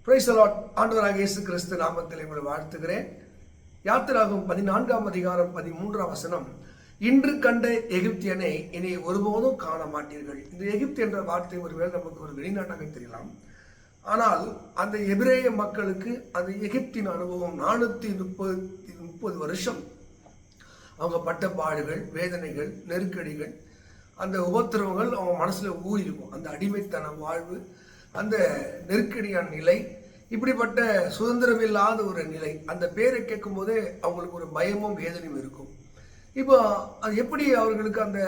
Praise the Lord. ஆண்டவராகிய இயேசு கிறிஸ்து நாமத்தில் உங்களை வாழ்த்துகிறேன். யாத்திராகமம் 14ஆம் அதிகாரம் 13ஆம் வசனம், இன்று கண்ட எகிப்தியனை இனி ஒருபோதும் காண மாட்டீர்கள். இந்த எகிப்து என்ற வார்த்தை ஒருவேளை நமக்கு ஒரு வெளிநாட்டாக தெரியலாம். ஆனால் அந்த எபிரேய மக்களுக்கு அந்த எகிப்தின் அனுபவம் 430 வருஷம் அவங்க பட்ட பாடுகள், வேதனைகள், நெருக்கடிகள், அந்த உபத்திரவங்கள் அவங்க மனசுல ஊறிருக்கும். அந்த அடிமைத்தன வாழ்வு, அந்த நெருக்கடியான நிலை, இப்படிப்பட்ட சுதந்திரம் இல்லாத ஒரு நிலை, அந்த பேரை கேட்கும் போதே அவங்களுக்கு ஒரு பயமும் வேதனையும் இருக்கும். இப்போ அது எப்படி அவர்களுக்கு அந்த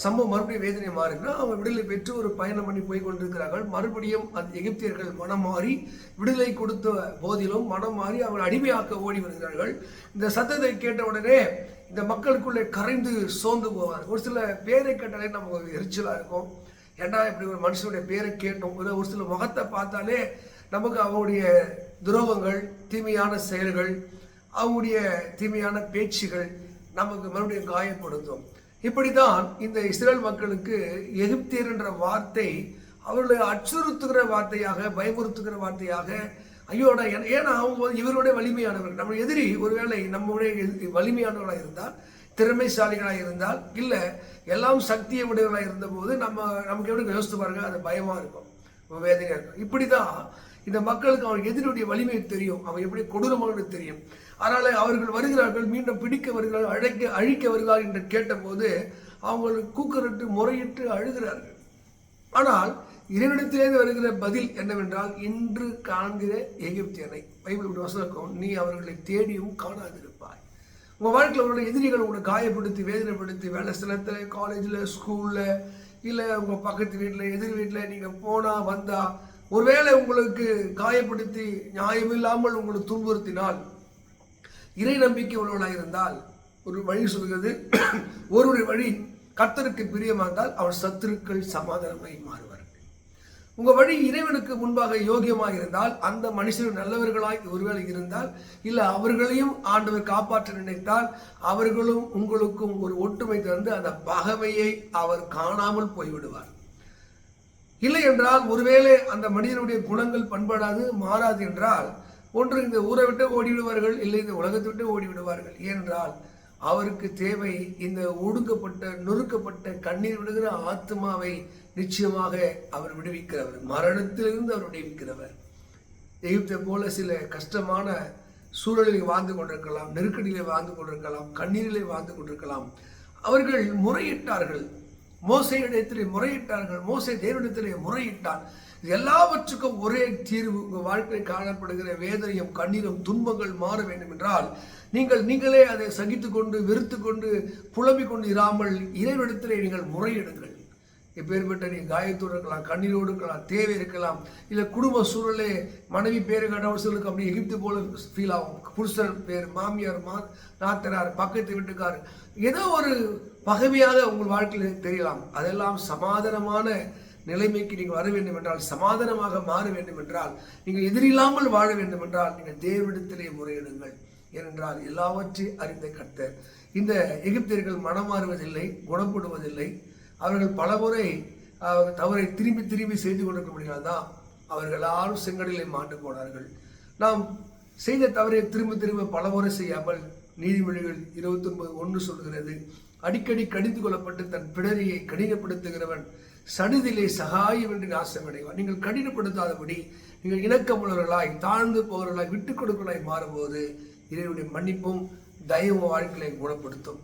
சம்பவம் மறுபடியும் வேதனை மாறுனா, அவங்க விடுதலை பெற்று ஒரு பயணம் பண்ணி போய் கொண்டிருக்கிறார்கள். மறுபடியும் அந்த எகிப்தியர்கள் மனம் மாறி விடுதலை கொடுத்த போதிலும் மனம் மாறி அவர்கள் அடிமையாக்க ஓடி வருகிறார்கள். இந்த சத்தத்தை கேட்ட உடனே இந்த மக்களுக்குள்ளே கரைந்து சோர்ந்து போவார். ஒரு சில பேரை கேட்டாலே நமக்கு எரிச்சலா இருக்கும். ஏன்னா இப்படி ஒரு மனுஷனுடைய பேரை கேட்டோம், ஒரு சில முகத்தை பார்த்தாலே நமக்கு அவங்களுடைய துரோகங்கள், தீமையான செயல்கள், அவங்களுடைய தீமையான பேச்சுகள் நமக்கு மறுபடியும் காயப்படுத்தும். இப்படிதான் இந்த இஸ்ரேல் மக்களுக்கு எகிப்தியர் என்ற வார்த்தை அவர்களை அச்சுறுத்துகிற வார்த்தையாக, பயமுறுத்துகிற வார்த்தையாக, ஐயோடா, ஏன்னா அவங்க இவருடைய வலிமையானவர்கள். நம்ம எதிரி ஒருவேளை நம்முடைய வலிமையானவர்களாக இருந்தால், திறமைசாலிகளாக இருந்தால், இல்லை எல்லாம் சக்தியை உடையவர்களாக இருந்த போது நமக்கு எப்படி யோசித்து பாருங்க, அது பயமா இருக்கும், வேதனையா இருக்கும். இப்படிதான் இந்த மக்களுக்கு அவருக்கு எதிரியுடைய வலிமை தெரியும், அவன் எப்படி கொடூரமானது தெரியும். அதனால அவர்கள் வருகிறார்கள், மீண்டும் பிடிக்க வருகிறார்கள், அழிக்க வருகிறார்கள் என்று கேட்டபோது அவங்களுக்கு கூக்குரட்டு முறையிட்டு அழுகிறார்கள். ஆனால் இறைவனிடத்திலிருந்து வருகிற பதில் என்னவென்றால், இன்று காண்கிற எகிப்தியனை, பைபிள் வசனம், நீ அவர்களை தேடியும் காணாதிருப்பாய். உங்கள் வாழ்க்கையில் அவருடைய எதிரிகள் உங்களை காயப்படுத்தி, வேதனைப்படுத்தி, வேலை ஸ்தலத்தில், காலேஜில், ஸ்கூலில், இல்லை உங்கள் பக்கத்து வீட்டில், எதிர் வீட்டில் நீங்கள் போனால் வந்தால், ஒருவேளை உங்களுக்கு காயப்படுத்தி நியாயமில்லாமல் உங்களை துன்புறுத்தினால், இறை நம்பிக்கை உள்ளவர்களாக இருந்தால், ஒரு வழி சொல்கிறது, ஒருவருடைய வழி கர்த்தருக்கு பிரியமாக இருந்தால் அவர் சத்துருக்கள் சமாதானமாய் மாறுவார்கள். உங்க வழி இறைவனுக்கு முன்பாக யோகியமாக இருந்தால், அந்த மனுஷர்கள் நல்லவர்களாய் ஒருவேளை இருந்தால், இல்லை அவர்களையும் ஆண்டவர் காப்பாற்ற நினைத்தால், அவர்களும் உங்களுக்கும் ஒரு ஒற்றுமை தந்து அந்த பகைமையை அவர் காணாமல் போய்விடுவார். இல்லை என்றால், ஒருவேளை அந்த மனிதனுடைய குணங்கள் பண்படாது, மாறாது என்றால், ஒன்று இந்த ஊரை விட்டு ஓடிவிடுவார்கள், இல்லை இந்த உலகத்தை விட்டு ஓடிவிடுவார்கள். ஏனென்றால் அவருக்கு தேவை இந்த ஒடுக்கப்பட்ட, நொறுக்கப்பட்ட, கண்ணீர் விடுகிற ஆத்மாவை நிச்சயமாக அவர் விடுவிக்கிறவர், மரணத்திலிருந்து அவர் விடுவிக்கிறவர். எகிப்தை போல சில கஷ்டமான சூழலில் வாழ்ந்து கொண்டிருக்கலாம், நெருக்கடியிலே வாழ்ந்து கொண்டிருக்கலாம், கண்ணீரிலே வாழ்ந்து கொண்டிருக்கலாம். அவர்கள் முறையிட்டார்கள், மோசையிடத்திலே முறையிட்டார்கள், மோசை தேவனிடத்திலே முறையிட்டார். எல்லாவற்றுக்கும் ஒரே தீர்வு. உங்கள் வாழ்க்கையில் காணப்படுகிற வேதனையும் கண்ணீரும் துன்பங்கள் மாற வேண்டும் என்றால், நீங்களே அதை சகித்து கொண்டு, வெறுத்து கொண்டு, புலம்பிக் கொண்டு இராமல் இறைவனிடத்திலே நீங்கள் முறையிடுங்கள். எப்பேற்பட்ட நீங்கள் காயத்தோடு இருக்கலாம், கண்ணீரோடு இருக்கலாம், தேவை இருக்கலாம், இல்லை குடும்ப சூழலே மனைவி பேரு கடவுளுக்கு அப்படி எகிப்து போல ஃபீல் ஆகும். புருஷன் பேர், மாமியார், நாத்தனார், பக்கத்து வீட்டுக்கார், ஏதோ ஒரு பகைமையாக உங்கள் வாழ்க்கையில் தெரியலாம். அதெல்லாம் சமாதானமான நிலைமைக்கு நீங்கள் வர வேண்டும் என்றால், சமாதானமாக மாற வேண்டும் என்றால், நீங்கள் எதிரில்லாமல் வாழ வேண்டும் என்றால், நீங்கள் தேவனிடத்திலே முறையிடுங்கள். ஏனென்றால் எல்லாவற்றையும் அறிந்த கர்த்தர். இந்த எகிப்தியர்கள் மனம் மாறுவதில்லை, குணப்படுவதில்லை. அவர்கள் பலமுறை தவறை திரும்பி திரும்பி செய்து கொண்டிருக்க முடியாதான் அவர்கள் எல்லாரும் செங்கடலை மாண்டு போனார்கள். நாம் செய்த தவறை திரும்ப திரும்ப பலமுறை செய்யாமல், நீதிமொழிகள் 29:1 சொல்கிறது, அடிக்கடி கடிந்து கொள்ளப்பட்டு தன் பிடரியை கடினப்படுத்துகிறவன் சடுதிலே சகாயம் என்று நாசமடைவார். நீங்கள் கடினப்படுத்தாதபடி நீங்கள் இணக்கமுள்ளவர்களாய், தாழ்ந்து போவர்களாய், விட்டுக் கொடுக்கலாய் மாறும்போது இறைவனுடைய மன்னிப்பும் தயவும் வாழ்க்கையை குணப்படுத்தும்.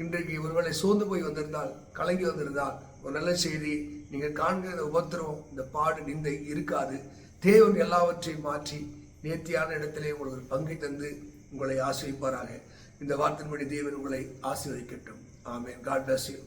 இன்றைக்கு ஒருவேளை சோர்ந்து போய் வந்திருந்தால், கலங்கி வந்திருந்தால், ஒரு நல்ல செய்தி, நீங்கள் காண்கிற உபத்திரம், இந்த பாடு, நிந்தை இருக்காது. தேவன் எல்லாவற்றையும் மாற்றி நேர்த்தியான இடத்திலே உங்களுக்கு ஒரு பங்கை தந்து உங்களை ஆசீர்வதிப்பாராக. இந்த வார்த்தையின்படி தேவன் உங்களை ஆசீர்வதிக்கட்டும். ஆமென். God bless you.